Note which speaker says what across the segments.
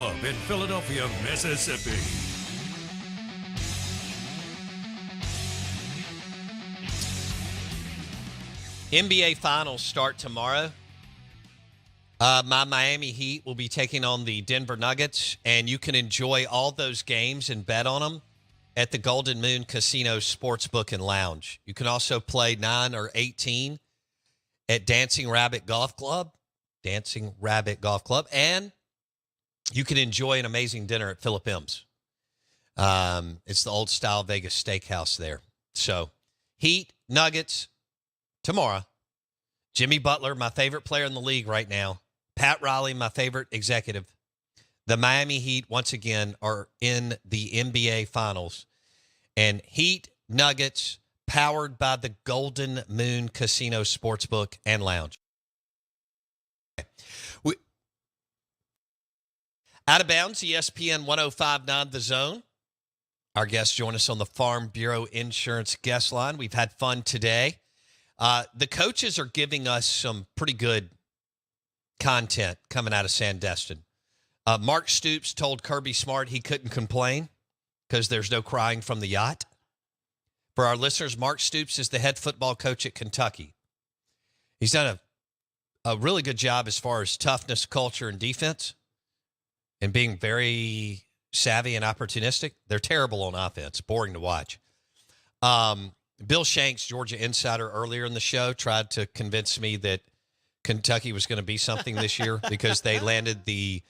Speaker 1: Club in Philadelphia, Mississippi.
Speaker 2: NBA Finals start tomorrow. My Miami Heat will be taking on the Denver Nuggets, and you can enjoy all those games and bet on them at the Golden Moon Casino Sportsbook and Lounge. You can also play 9 or 18 at Dancing Rabbit Golf Club, and you can enjoy an amazing dinner at Philip M's. It's the old style Vegas steakhouse there. So, Heat, Nuggets, tomorrow. Jimmy Butler, my favorite player in the league right now. Pat Riley, my favorite executive. The Miami Heat, once again, are in the NBA Finals. And Heat, Nuggets, powered by the Golden Moon Casino Sportsbook and Lounge. Out of bounds, ESPN 105.9 The Zone. Our guests join us on the Farm Bureau Insurance guest line. We've had fun today. The coaches are giving us some pretty good content coming out of Sandestin. Mark Stoops told Kirby Smart he couldn't complain because there's no crying from the yacht. For our listeners, Mark Stoops is the head football coach at Kentucky. He's done a really good job as far as toughness, culture, and defense, and being very savvy and opportunistic. They're terrible on offense, boring to watch. Bill Shanks, Georgia insider, earlier in the show tried to convince me that Kentucky was going to be something this year because they landed the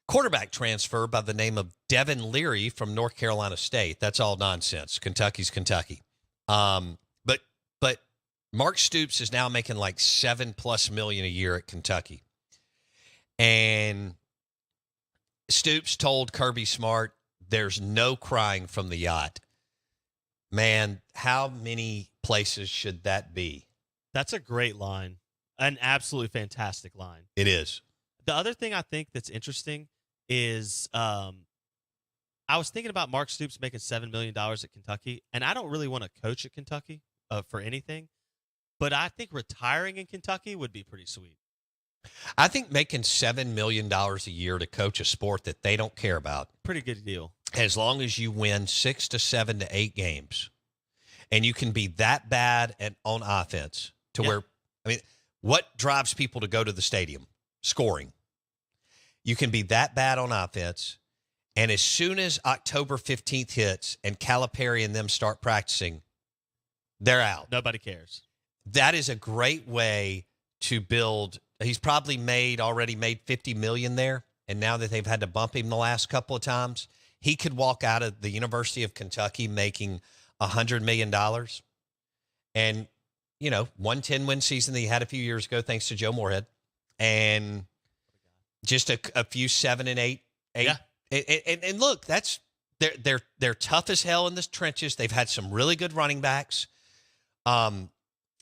Speaker 2: quarterback transfer by the name of Devin Leary from North Carolina State. That's all nonsense. Kentucky's Kentucky. But Mark Stoops is now making like $7+ million a year at Kentucky. And Stoops told Kirby Smart, there's no crying from the yacht. Man, how many places should that be?
Speaker 3: That's a great line. An absolutely fantastic line.
Speaker 2: It is.
Speaker 3: The other thing I think that's interesting is I was thinking about Mark Stoops making $7 million at Kentucky, and I don't really want to coach at Kentucky for anything, but I think retiring in Kentucky would be pretty sweet.
Speaker 2: I think making $7 million a year to coach a sport that they don't care about.
Speaker 3: Pretty good deal.
Speaker 2: As long as you win 6 to 7 to 8 games, and you can be that bad on offense to where, I mean, what drives people to go to the stadium? Scoring. You can be that bad on offense, and as soon as October 15th hits and Calipari and them start practicing, they're out.
Speaker 3: Nobody cares.
Speaker 2: That is a great way to build. He's probably already made $50 million there, and now that they've had to bump him the last couple of times, he could walk out of the University of Kentucky making $100 million. And, you know, 110-win season that he had a few years ago, thanks to Joe Moorhead, and just a few 7 and 8.
Speaker 3: Yeah.
Speaker 2: And look, that's they're tough as hell in the trenches. They've had some really good running backs.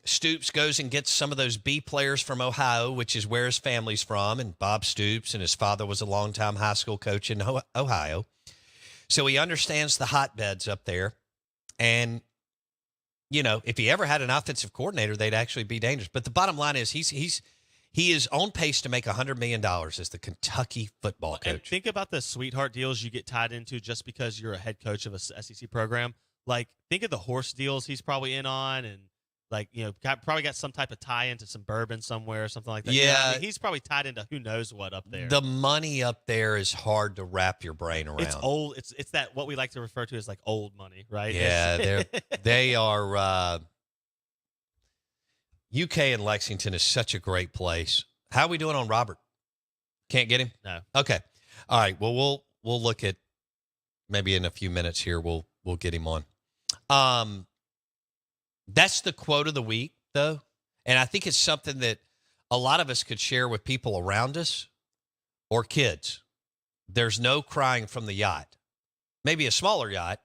Speaker 2: Stoops goes and gets some of those B players from Ohio, which is where his family's from, and Bob Stoops, and his father was a longtime high school coach in Ohio. So he understands the hotbeds up there. And, you know, if he ever had an offensive coordinator, they'd actually be dangerous. But the bottom line is he is on pace to make $100 million as the Kentucky football coach.
Speaker 3: And think about the sweetheart deals you get tied into just because you're a head coach of a SEC program. Like, think of the horse deals he's probably in on, and like, you know, probably got some type of tie into some bourbon somewhere or something like that.
Speaker 2: Yeah.
Speaker 3: You know, I mean, he's probably tied into who knows what up there.
Speaker 2: The money up there is hard to wrap your brain around.
Speaker 3: It's old. It's that what we like to refer to as like old money, right?
Speaker 2: Yeah, they are. UK and Lexington is such a great place. How are we doing on Robert? Can't get him?
Speaker 3: No.
Speaker 2: Okay. All right. Well, we'll look at maybe in a few minutes here. We'll get him on. That's the quote of the week, though, and I think it's something that a lot of us could share with people around us or kids. There's no crying from the yacht. Maybe a smaller yacht,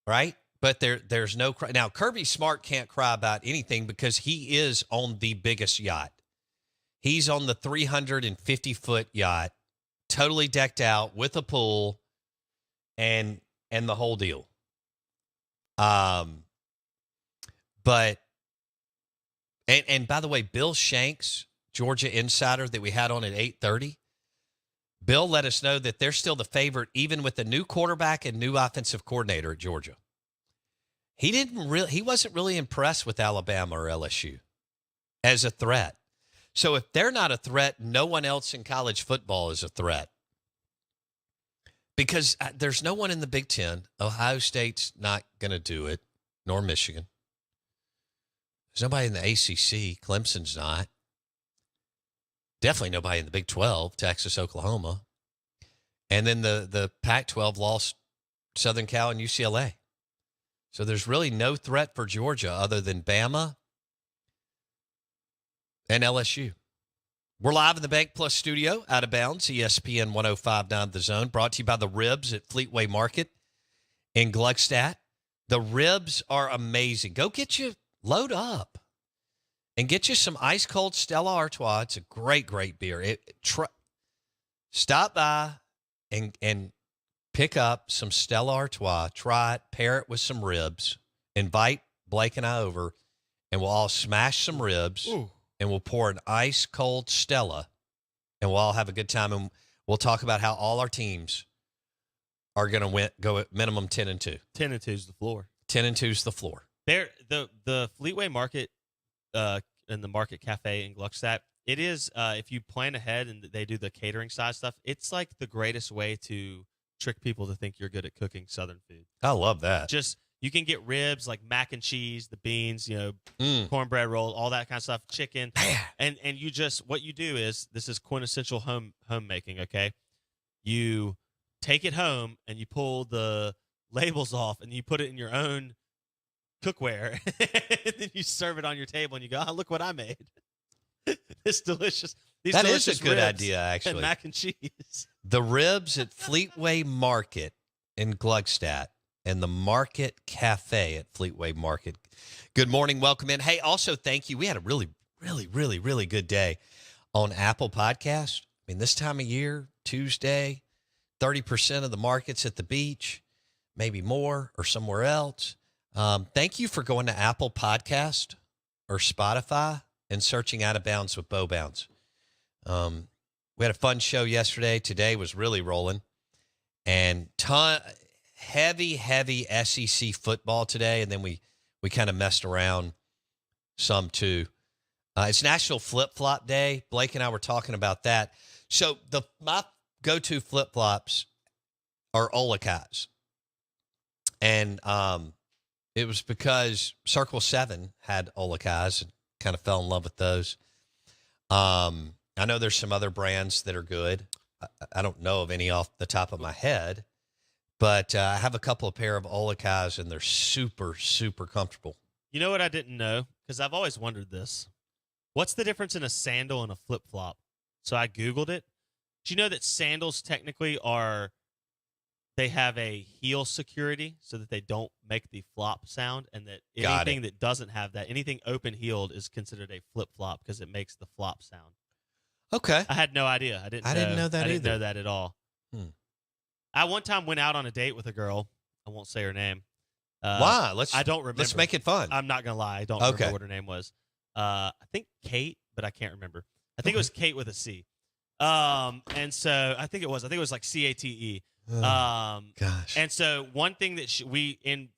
Speaker 2: right? But there's no cry. Now, Kirby Smart can't cry about anything because he is on the biggest yacht. He's on the 350-foot yacht, totally decked out with a pool and the whole deal. But and by the way, Bill Shanks, Georgia insider that we had on at 8:30, Bill let us know that they're still the favorite, even with the new quarterback and new offensive coordinator at Georgia. He wasn't really impressed with Alabama or LSU as a threat. So if they're not a threat, no one else in college football is a threat. Because there's no one in the Big Ten. Ohio State's not going to do it, nor Michigan. There's nobody in the ACC. Clemson's not. Definitely nobody in the Big 12, Texas, Oklahoma. And then the Pac-12 lost Southern Cal and UCLA. So there's really no threat for Georgia other than Bama and LSU. We're live in the Bank Plus studio, out of bounds, ESPN 105.9 The Zone, brought to you by the Ribs at Fleetway Market in Gluckstadt. The ribs are amazing. Go load up and get you some ice-cold Stella Artois. It's a great, great beer. Stop by and pick up some Stella Artois. Try it, pair it with some ribs. Invite Blake and I over, and we'll all smash some ribs.
Speaker 3: Ooh.
Speaker 2: And we'll pour an ice-cold Stella, and we'll all have a good time. And we'll talk about how all our teams are going to go at minimum 10-2.
Speaker 3: 10-2 is the floor.
Speaker 2: 10-2 is the floor.
Speaker 3: There, the Fleetway Market and the Market Cafe in Gluckstadt, it is, if you plan ahead and they do the catering side stuff, it's like the greatest way to trick people to think you're good at cooking Southern food.
Speaker 2: I love that.
Speaker 3: You can get ribs like mac and cheese, the beans, cornbread roll, all that kind of stuff, chicken. And you what you do is, this is quintessential homemaking, okay? You take it home and you pull the labels off and you put it in your own cookware. And then you serve it on your table and you go, oh, look what I made. It's delicious.
Speaker 2: That is a good idea, actually.
Speaker 3: And mac and cheese.
Speaker 2: The ribs at Fleetway Market in Gluckstadt. And the Market Cafe at Fleetway Market. Good morning. Welcome in. Hey, also, thank you. We had a really, really, really, really good day on Apple Podcast. I mean, this time of year, Tuesday, 30% of the market's at the beach, maybe more or somewhere else. Thank you for going to Apple Podcast or Spotify and searching Out of Bounds with Bo Bounds. We had a fun show yesterday. Today was really rolling. And heavy SEC football today, and then we kind of messed around some too. It's National Flip-Flop Day. Blake and I were talking about that. So my go-to flip-flops are Olakais. And it was because Circle 7 had Olakais and kind of fell in love with those. I know there's some other brands that are good. I don't know of any off the top of my head. But I have a couple of pair of Olakais, and they're super, super comfortable.
Speaker 3: You know what I didn't know? Because I've always wondered this. What's the difference in a sandal and a flip-flop? So I Googled it. Do you know that sandals technically they have a heel security so that they don't make the flop sound, and that anything that doesn't have that, anything open-heeled is considered a flip-flop because it makes the flop sound.
Speaker 2: Okay.
Speaker 3: I had no idea. I didn't know that
Speaker 2: either.
Speaker 3: I didn't know that at all. I one time went out on a date with a girl. I won't say her name.
Speaker 2: Why?
Speaker 3: I don't remember.
Speaker 2: Let's make it fun.
Speaker 3: I'm not going to lie. I don't remember what her name was. I think Kate, but I can't remember. I think it was Kate with a C. And so I think it was like CATE.
Speaker 2: Gosh.
Speaker 3: And so one thing that in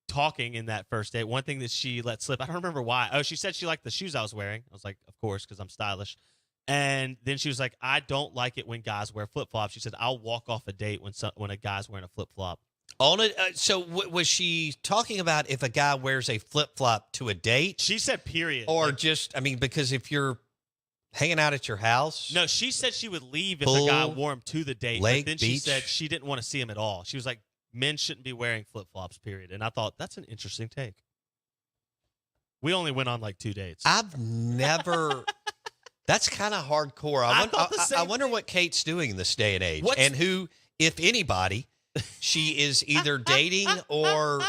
Speaker 3: talking in that first date, one thing that she let slip, I don't remember why. Oh, she said she liked the shoes I was wearing. I was like, of course, because I'm stylish. And then she was like, I don't like it when guys wear flip-flops. She said, I'll walk off a date when a guy's wearing a flip-flop.
Speaker 2: Was she talking about if a guy wears a flip-flop to a date?
Speaker 3: She said period.
Speaker 2: Or because if you're hanging out at your house?
Speaker 3: No, she said she would leave if a guy wore them to the date.
Speaker 2: Lake,
Speaker 3: but then
Speaker 2: beach.
Speaker 3: She said she didn't want to see him at all. She was like, men shouldn't be wearing flip-flops, period. And I thought, that's an interesting take. We only went on like 2 dates.
Speaker 2: I've never... That's kind of hardcore. I wonder what Kate's doing in this day and age, and who, if anybody, she is either dating or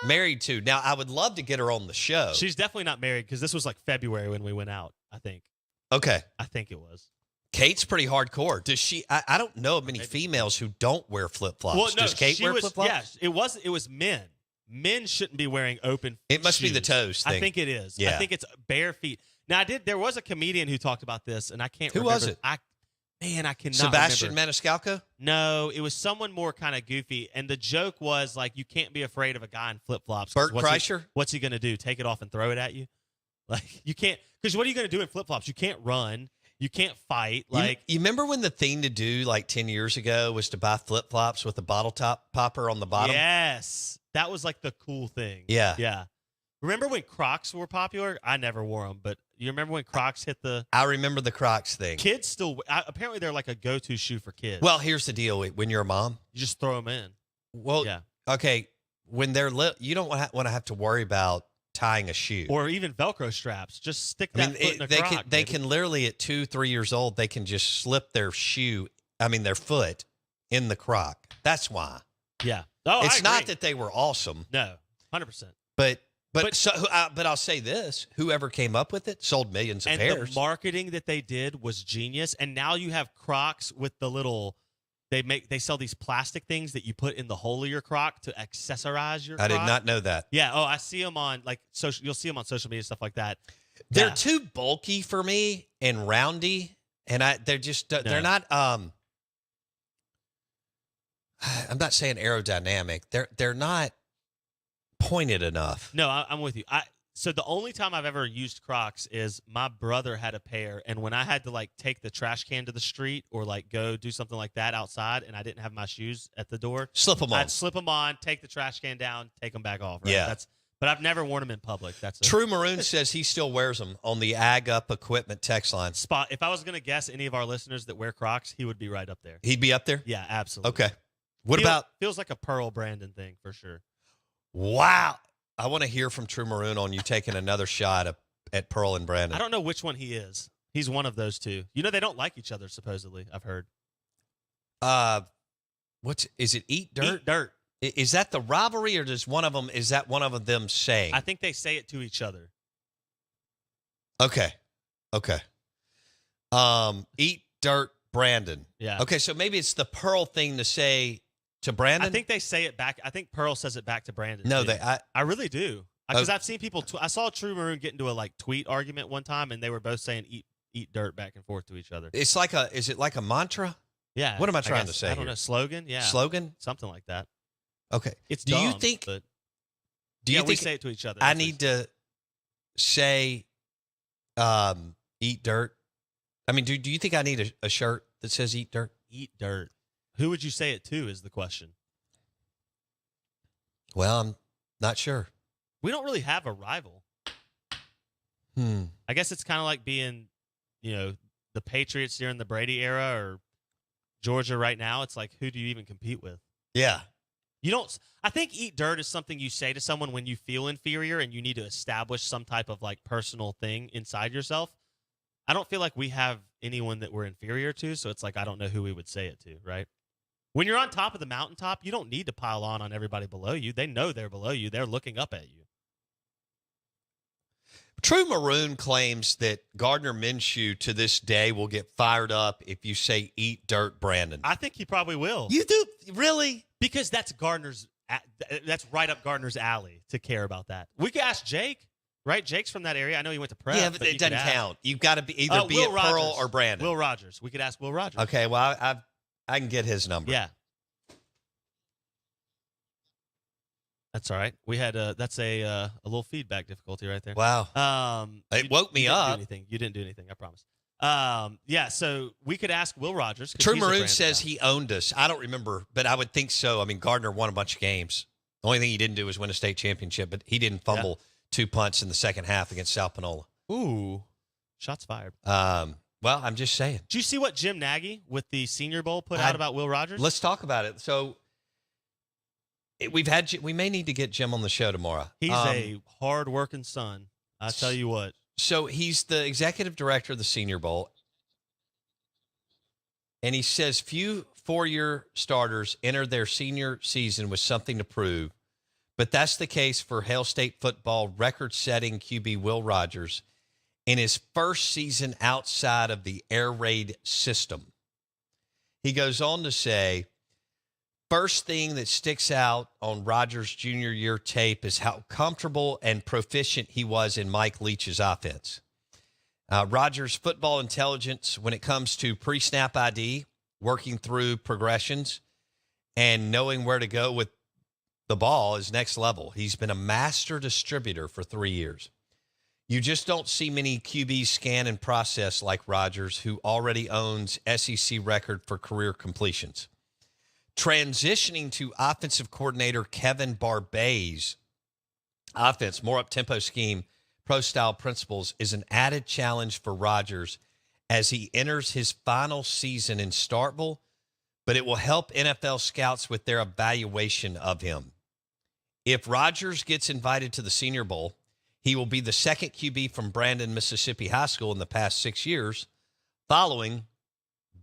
Speaker 2: married to. Now, I would love to get her on the show.
Speaker 3: She's definitely not married because this was like February when we went out, I think.
Speaker 2: Okay.
Speaker 3: I think it was.
Speaker 2: Kate's pretty hardcore. Does she? I don't know of many females who don't wear flip-flops.
Speaker 3: Well, no,
Speaker 2: does Kate wear flip-flops?
Speaker 3: Yes, it was men. Men shouldn't be wearing open
Speaker 2: It must
Speaker 3: shoes.
Speaker 2: be the toes thing.
Speaker 3: I think it is.
Speaker 2: Yeah.
Speaker 3: I think it's bare feet. Now, there was a comedian who talked about this, and I can't remember.
Speaker 2: Who was it?
Speaker 3: Man, I cannot
Speaker 2: Sebastian
Speaker 3: remember.
Speaker 2: Maniscalco?
Speaker 3: No, it was someone more kind of goofy. And the joke was, like, you can't be afraid of a guy in flip-flops.
Speaker 2: Bert Kreischer?
Speaker 3: What's he going to do? Take it off and throw it at you? Like, you can't – because what are you going to do in flip-flops? You can't run. You can't fight. Like,
Speaker 2: you remember when the thing to do like 10 years ago was to buy flip-flops with the bottle top popper on the bottom?
Speaker 3: Yes. That was like the cool thing.
Speaker 2: Yeah.
Speaker 3: Yeah. Remember when Crocs were popular? I never wore them, but you remember when Crocs hit the
Speaker 2: I remember the Crocs thing.
Speaker 3: kids still apparently they're like a go-to shoe for kids.
Speaker 2: Well, here's the deal. When you're a mom,
Speaker 3: you just throw them in.
Speaker 2: well,
Speaker 3: Yeah.
Speaker 2: okay, when they're you don't want to have to worry about tying a shoe.
Speaker 3: Or even Velcro straps. Just stick
Speaker 2: I
Speaker 3: that
Speaker 2: mean,
Speaker 3: foot in a
Speaker 2: they
Speaker 3: Croc.
Speaker 2: can they
Speaker 3: baby.
Speaker 2: can literally at 2-3 years old they can just slip their their foot in the Croc. That's why.
Speaker 3: Yeah. Oh,
Speaker 2: It's
Speaker 3: I
Speaker 2: not
Speaker 3: agree.
Speaker 2: that they were awesome,
Speaker 3: No. 100%.
Speaker 2: but
Speaker 3: But
Speaker 2: I'll say this: whoever came up with it sold millions of
Speaker 3: and
Speaker 2: pairs.
Speaker 3: the marketing that they did was genius. And now you have Crocs with the little they sell these plastic things that you put in the hole of your Croc to accessorize your
Speaker 2: I
Speaker 3: Croc.
Speaker 2: did not know that.
Speaker 3: Yeah. Oh, I see them on like social. You'll see them on social media, stuff like that.
Speaker 2: They're
Speaker 3: Yeah.
Speaker 2: too bulky for me and roundy, and they're just they're not. I'm not saying aerodynamic. They're not pointed enough.
Speaker 3: No, I'm with you. So the only time I've ever used Crocs is my brother had a pair, and when I had to like take the trash can to the street or like go do something like that outside, and I didn't have my shoes at the door,
Speaker 2: Slip them on.
Speaker 3: I'd slip them on, take the trash can down, take them back off. Right?
Speaker 2: Yeah.
Speaker 3: But I've never worn them in public. That's a
Speaker 2: True Maroon says he still wears them on the Ag Up Equipment text line.
Speaker 3: spot. If I was gonna guess any of our listeners that wear Crocs, he would be right up there.
Speaker 2: He'd be up there.
Speaker 3: Yeah, absolutely.
Speaker 2: Okay. What about?
Speaker 3: feels like a Pearl Brandon thing for sure.
Speaker 2: Wow. I want to hear from True Maroon on you taking another shot at Pearl and Brandon.
Speaker 3: I don't know which one he is. He's one of those two. You know, they don't like each other, supposedly, I've heard.
Speaker 2: Is it Eat Dirt?
Speaker 3: Eat dirt.
Speaker 2: Is that the rivalry, or is that one of them saying?
Speaker 3: I think they say it to each other.
Speaker 2: Okay. Eat Dirt, Brandon.
Speaker 3: Yeah.
Speaker 2: Okay, so maybe it's the Pearl thing to say to Brandon.
Speaker 3: I think they say it back. I think Pearl says it back to Brandon.
Speaker 2: No,
Speaker 3: too. I really do. Because
Speaker 2: Oh.
Speaker 3: I've seen people. I saw True Maroon get into a like tweet argument one time, and they were both saying "eat dirt" back and forth to each other.
Speaker 2: It's like is it like a mantra?
Speaker 3: Yeah.
Speaker 2: What am I
Speaker 3: guess.
Speaker 2: trying to say
Speaker 3: I don't
Speaker 2: here?
Speaker 3: know. Slogan. Yeah.
Speaker 2: Slogan?
Speaker 3: Something like that.
Speaker 2: Okay.
Speaker 3: It's
Speaker 2: Do you
Speaker 3: dumb,
Speaker 2: think?
Speaker 3: But
Speaker 2: Do you
Speaker 3: we
Speaker 2: think
Speaker 3: say it to each other?
Speaker 2: I
Speaker 3: That's
Speaker 2: need to say eat dirt? I mean, do you think I need a shirt that says eat dirt?
Speaker 3: eat dirt. Who would you say it to? Is the question.
Speaker 2: Well, I'm not sure.
Speaker 3: We don't really have a rival. I guess it's kind of like being, the Patriots during the Brady era or Georgia right now. It's like, who do you even compete with?
Speaker 2: Yeah.
Speaker 3: I think eat dirt is something you say to someone when you feel inferior and you need to establish some type of like personal thing inside yourself. I don't feel like we have anyone that we're inferior to. So it's like, I don't know who we would say it to, right? When you're on top of the mountaintop, you don't need to pile on everybody below you. They know they're below you. They're looking up at you.
Speaker 2: True Maroon claims that Gardner Minshew to this day will get fired up if you say eat dirt, Brandon.
Speaker 3: I think he probably will.
Speaker 2: You do? Really?
Speaker 3: Because that's that's right up Gardner's alley to care about that. We could ask Jake, right? Jake's from that area. I know he went to prep.
Speaker 2: Yeah, but it doesn't count. You've got to be either be
Speaker 3: Will
Speaker 2: at Pearl
Speaker 3: Rogers.
Speaker 2: or Brandon.
Speaker 3: Will Rogers. We could ask Will Rogers.
Speaker 2: Okay, well, I can get his number.
Speaker 3: Yeah. That's all right. We had that's a little feedback difficulty right there.
Speaker 2: Wow. It woke me up.
Speaker 3: You didn't do anything. I promise. Yeah. So we could ask Will Rogers. 'cause
Speaker 2: True
Speaker 3: he's a
Speaker 2: Maroon
Speaker 3: Brandon
Speaker 2: says
Speaker 3: guy.
Speaker 2: he owned us. I don't remember, but I would think so. I mean, Gardner won a bunch of games. The only thing he didn't do was win a state championship, but he didn't fumble 2 punts in the second half against South Panola.
Speaker 3: Ooh, shots fired.
Speaker 2: Well, I'm just saying.
Speaker 3: Did you see what Jim Nagy with the Senior Bowl put out about Will Rogers?
Speaker 2: Let's talk about it. So we may need to get Jim on the show tomorrow.
Speaker 3: He's a hard-working son. I tell you what.
Speaker 2: So he's the executive director of the Senior Bowl, and he says few four-year starters enter their senior season with something to prove, but that's the case for Hail State football record-setting QB Will Rogers in his first season outside of the air raid system. He goes on to say, first thing that sticks out on Rogers' junior year tape is how comfortable and proficient he was in Mike Leach's offense. Rodgers' football intelligence when it comes to pre-snap ID, working through progressions, and knowing where to go with the ball is next level. He's been a master distributor for 3 years. You just don't see many QBs scan and process like Rodgers, who already owns SEC record for career completions. Transitioning to offensive coordinator Kevin Barbay's offense, more up-tempo scheme, pro-style principles, is an added challenge for Rodgers as he enters his final season in Starkville, but it will help NFL scouts with their evaluation of him. If Rodgers gets invited to the Senior Bowl, he will be the second QB from Brandon, Mississippi High School in the past 6 years, following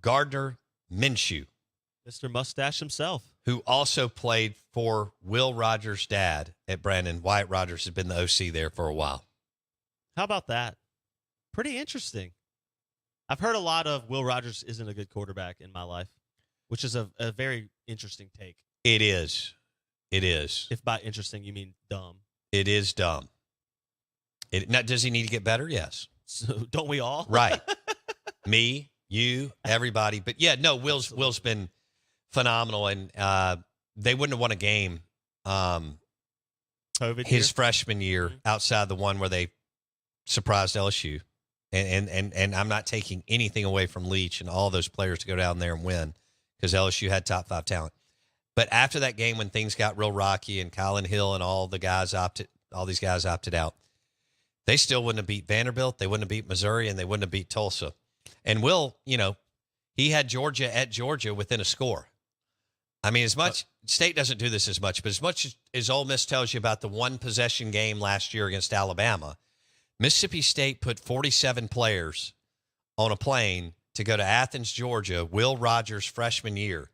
Speaker 2: Gardner Minshew,
Speaker 3: Mr. Mustache himself,
Speaker 2: who also played for Will Rogers' dad at Brandon. Wyatt Rogers has been the OC there for a while.
Speaker 3: How about that? Pretty interesting. I've heard a lot of Will Rogers isn't a good quarterback in my life, which is a very interesting take.
Speaker 2: It is. It is.
Speaker 3: If by interesting you mean dumb.
Speaker 2: It is dumb. Now, does he need to get better? Yes.
Speaker 3: So don't we all?
Speaker 2: Right. Me, you, everybody. But yeah, no, Will's been phenomenal, and they wouldn't have won a game
Speaker 3: COVID
Speaker 2: his
Speaker 3: year?
Speaker 2: freshman year outside the one where they surprised LSU. And I'm not taking anything away from Leach and all those players to go down there and win, because LSU had top 5 talent. But after that game, when things got real rocky and Colin Hill and all these guys opted out, they still wouldn't have beat Vanderbilt. They wouldn't have beat Missouri, and they wouldn't have beat Tulsa. And Will, he had Georgia at Georgia within a score. I mean, as much State doesn't do this as much, but as much as Ole Miss tells you about the one possession game last year against Alabama, Mississippi State put 47 players on a plane to go to Athens, Georgia, Will Rogers' freshman year,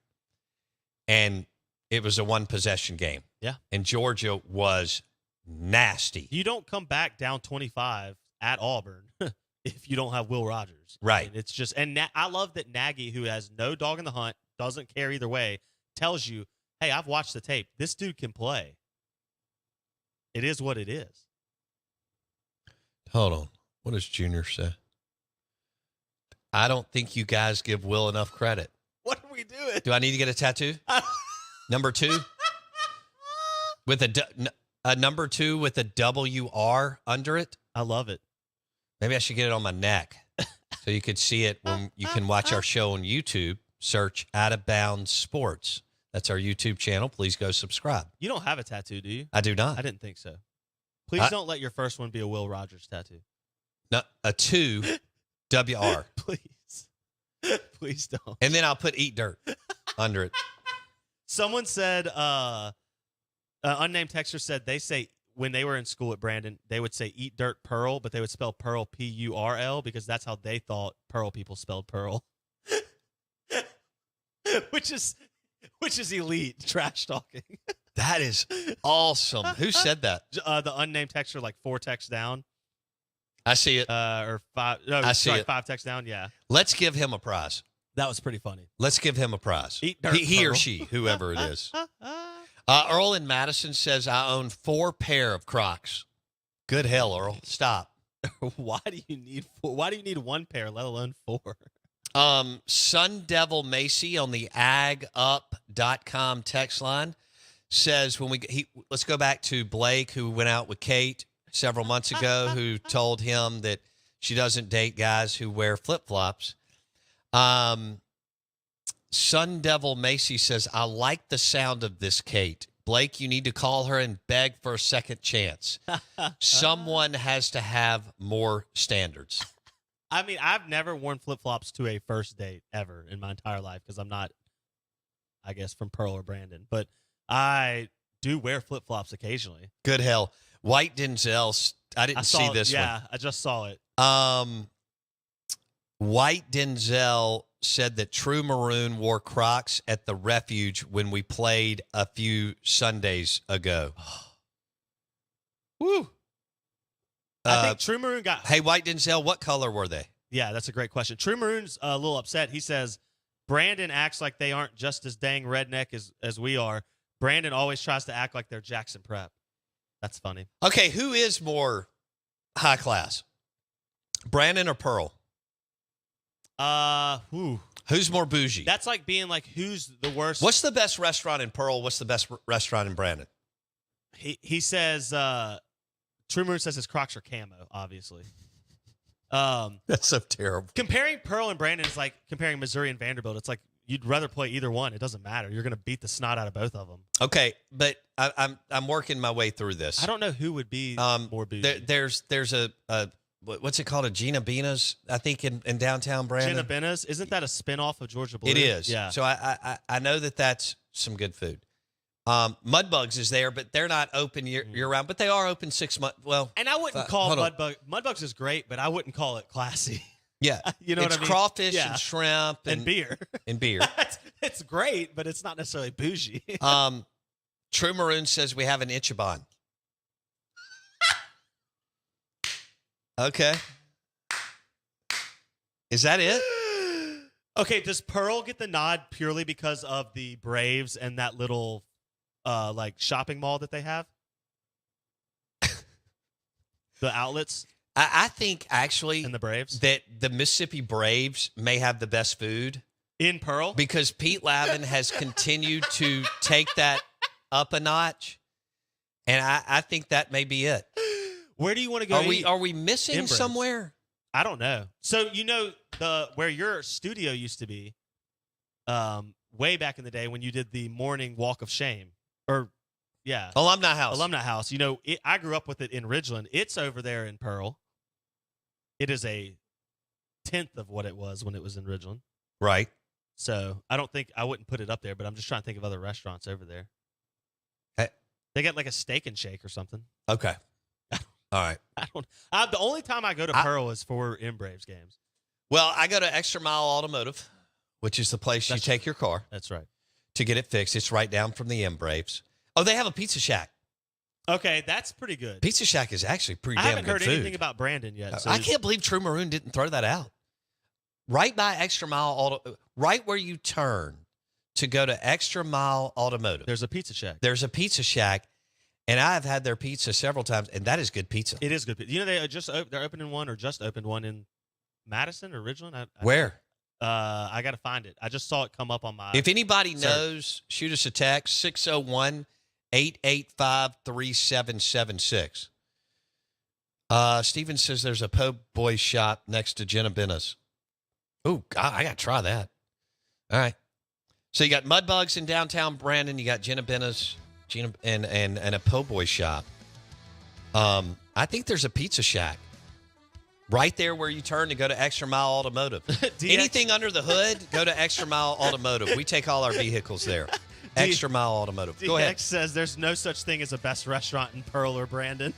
Speaker 2: and it was a one possession game.
Speaker 3: Yeah.
Speaker 2: And Georgia was nasty.
Speaker 3: You don't come back down 25 at Auburn if you don't have Will Rogers.
Speaker 2: Right.
Speaker 3: I mean, it's just, and I love that Nagy, who has no dog in the hunt, doesn't care either way, tells you, hey, I've watched the tape. This dude can play. It is what it is.
Speaker 2: Hold on. What does Junior say? I don't think you guys give Will enough credit.
Speaker 3: What are we doing?
Speaker 2: Do I need to get a tattoo? Number 2? With a number 2 with a WR under it?
Speaker 3: I love it.
Speaker 2: Maybe I should get it on my neck so you could see it when you can watch our show on YouTube. Search Out of Bounds Sports. That's our YouTube channel. Please go subscribe.
Speaker 3: You don't have a tattoo, do you?
Speaker 2: I do not.
Speaker 3: I didn't think so. Please don't let your first one be a Will Rogers tattoo.
Speaker 2: No, a 2 WR.
Speaker 3: Please. Please don't.
Speaker 2: And then I'll put Eat Dirt under it.
Speaker 3: Someone said, unnamed texter said they say when they were in school at Brandon, they would say Eat Dirt Pearl, but they would spell Pearl P-U-R-L because that's how they thought Pearl people spelled Pearl. which is elite trash talking.
Speaker 2: That is awesome. Who said that?
Speaker 3: The unnamed texter, like 4 texts down.
Speaker 2: I see it.
Speaker 3: Or 5. No,
Speaker 2: I see it.
Speaker 3: 5 texts down. Yeah.
Speaker 2: Let's give him a prize.
Speaker 3: That was pretty funny.
Speaker 2: Let's give him a prize.
Speaker 3: Eat dirt,
Speaker 2: he or
Speaker 3: Pearl.
Speaker 2: she, whoever it is. Earl in Madison says, I own 4 pair of Crocs. Good hell, Earl. Stop.
Speaker 3: Why do you need 4? Why do you need 1 pair, let alone 4?
Speaker 2: Sun Devil Macy on the agup.com text line says, let's go back to Blake, who went out with Kate several months ago, who told him that she doesn't date guys who wear flip-flops. Sun Devil Macy says, I like the sound of this, Kate. Blake, you need to call her and beg for a second chance. Someone has to have more standards.
Speaker 3: I mean, I've never worn flip-flops to a first date ever in my entire life because I'm not, I guess, from Pearl or Brandon. But I do wear flip-flops occasionally.
Speaker 2: Good hell. White Denzel, I didn't see this one.
Speaker 3: Yeah, I just saw it.
Speaker 2: White Denzel said that True Maroon wore Crocs at the Refuge when we played a few Sundays ago.
Speaker 3: Woo. I think True Maroon got...
Speaker 2: Hey, White Denzel, what color were they?
Speaker 3: Yeah, that's a great question. True Maroon's a little upset. He says, Brandon acts like they aren't just as dang redneck as we are. Brandon always tries to act like they're Jackson Prep. That's funny.
Speaker 2: Okay, who is more high class? Brandon or Pearl? Who's more bougie?
Speaker 3: That's like being like, who's the worst?
Speaker 2: What's the best restaurant in Pearl? What's the best restaurant in Brandon?
Speaker 3: He says, True Moon says his Crocs are camo, obviously.
Speaker 2: That's so terrible.
Speaker 3: Comparing Pearl and Brandon is like comparing Missouri and Vanderbilt. It's like you'd rather play either one. It doesn't matter. You're going to beat the snot out of both of them.
Speaker 2: Okay, but I'm working my way through this.
Speaker 3: I don't know who would be more bougie.
Speaker 2: There's a what's it called? A Gina Bena's, I think, in downtown Brandon.
Speaker 3: Gina Bena's? Isn't that a spinoff of Georgia Blue?
Speaker 2: It is.
Speaker 3: Yeah.
Speaker 2: So I know that's some good food. Mudbugs is there, but they're not open year round. But they are open 6 months. Well,
Speaker 3: and I wouldn't call Mudbugs is great, but I wouldn't call it classy.
Speaker 2: Yeah,
Speaker 3: you know what I mean?
Speaker 2: It's crawfish and shrimp
Speaker 3: and beer.
Speaker 2: And beer.
Speaker 3: It's great, but it's not necessarily bougie.
Speaker 2: True Maroon says we have an Ichiban. Okay. Is that it?
Speaker 3: Okay, does Pearl get the nod purely because of the Braves and that little like shopping mall that they have? The outlets?
Speaker 2: I think actually
Speaker 3: and the Braves
Speaker 2: that the Mississippi Braves may have the best food
Speaker 3: in Pearl
Speaker 2: because Pete Lavin has continued to take that up a notch, and I think that may be it.
Speaker 3: Where do you want to go?
Speaker 2: Are we missing somewhere?
Speaker 3: I don't know. So where your studio used to be, way back in the day when you did the morning walk of shame,
Speaker 2: Alumni House.
Speaker 3: I grew up with it in Ridgeland. It's over there in Pearl. It is a 10th of what it was when it was in Ridgeland.
Speaker 2: Right.
Speaker 3: So I wouldn't put it up there, but I'm just trying to think of other restaurants over there.
Speaker 2: Hey.
Speaker 3: They got like a Steak and Shake or something.
Speaker 2: Okay. All right.
Speaker 3: The only time I go to Pearl is for M Braves games.
Speaker 2: Well, I go to Extra Mile Automotive, which is the place you take your car.
Speaker 3: That's right.
Speaker 2: To get it fixed. It's right down from the M Braves. Oh, they have a Pizza Shack.
Speaker 3: Okay, that's pretty good.
Speaker 2: Pizza Shack is actually pretty damn good food.
Speaker 3: I haven't heard anything about Brandon yet. So
Speaker 2: I can't believe True Maroon didn't throw that out. Right by Extra Mile Auto, right where you turn to go to Extra Mile Automotive.
Speaker 3: There's a Pizza Shack.
Speaker 2: And I've had their pizza several times, and that is good pizza.
Speaker 3: It is good pizza. You know, they're opening one or just opened one in Madison or Ridgeland.
Speaker 2: Where?
Speaker 3: I got to find it. I just saw it come up on my.
Speaker 2: If anybody knows, shoot us a text 601-885-3776. Steven says there's a po' boy shop next to Jenna Bena's. Oh, God, I got to try that. All right. So you got Mudbugs in downtown Brandon. You got Jenna Bena's and a po' boy shop. I think there's a Pizza Shack right there where you turn to go to Extra Mile Automotive. Anything under the hood, go to Extra Mile Automotive. We take all our vehicles there. Extra Mile Automotive. Go ahead.
Speaker 3: DX says there's no such thing as a best restaurant in Pearl or Brandon.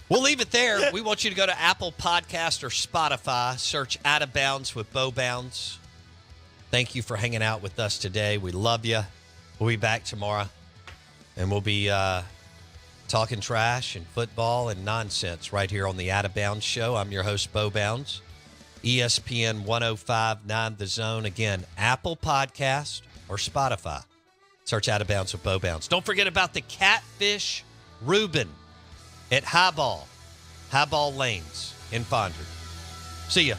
Speaker 2: We'll leave it there. We want you to go to Apple Podcast or Spotify. Search Out of Bounds with Bo Bounds. Thank you for hanging out with us today. We love you. We'll be back tomorrow, and we'll be talking trash and football and nonsense right here on the Out of Bounds Show. I'm your host, Bo Bounds. ESPN 105.9 The Zone. Again, Apple Podcast or Spotify. Search Out of Bounds with Bo Bounds. Don't forget about the Catfish Reuben at Highball Lanes in Fondren. See ya.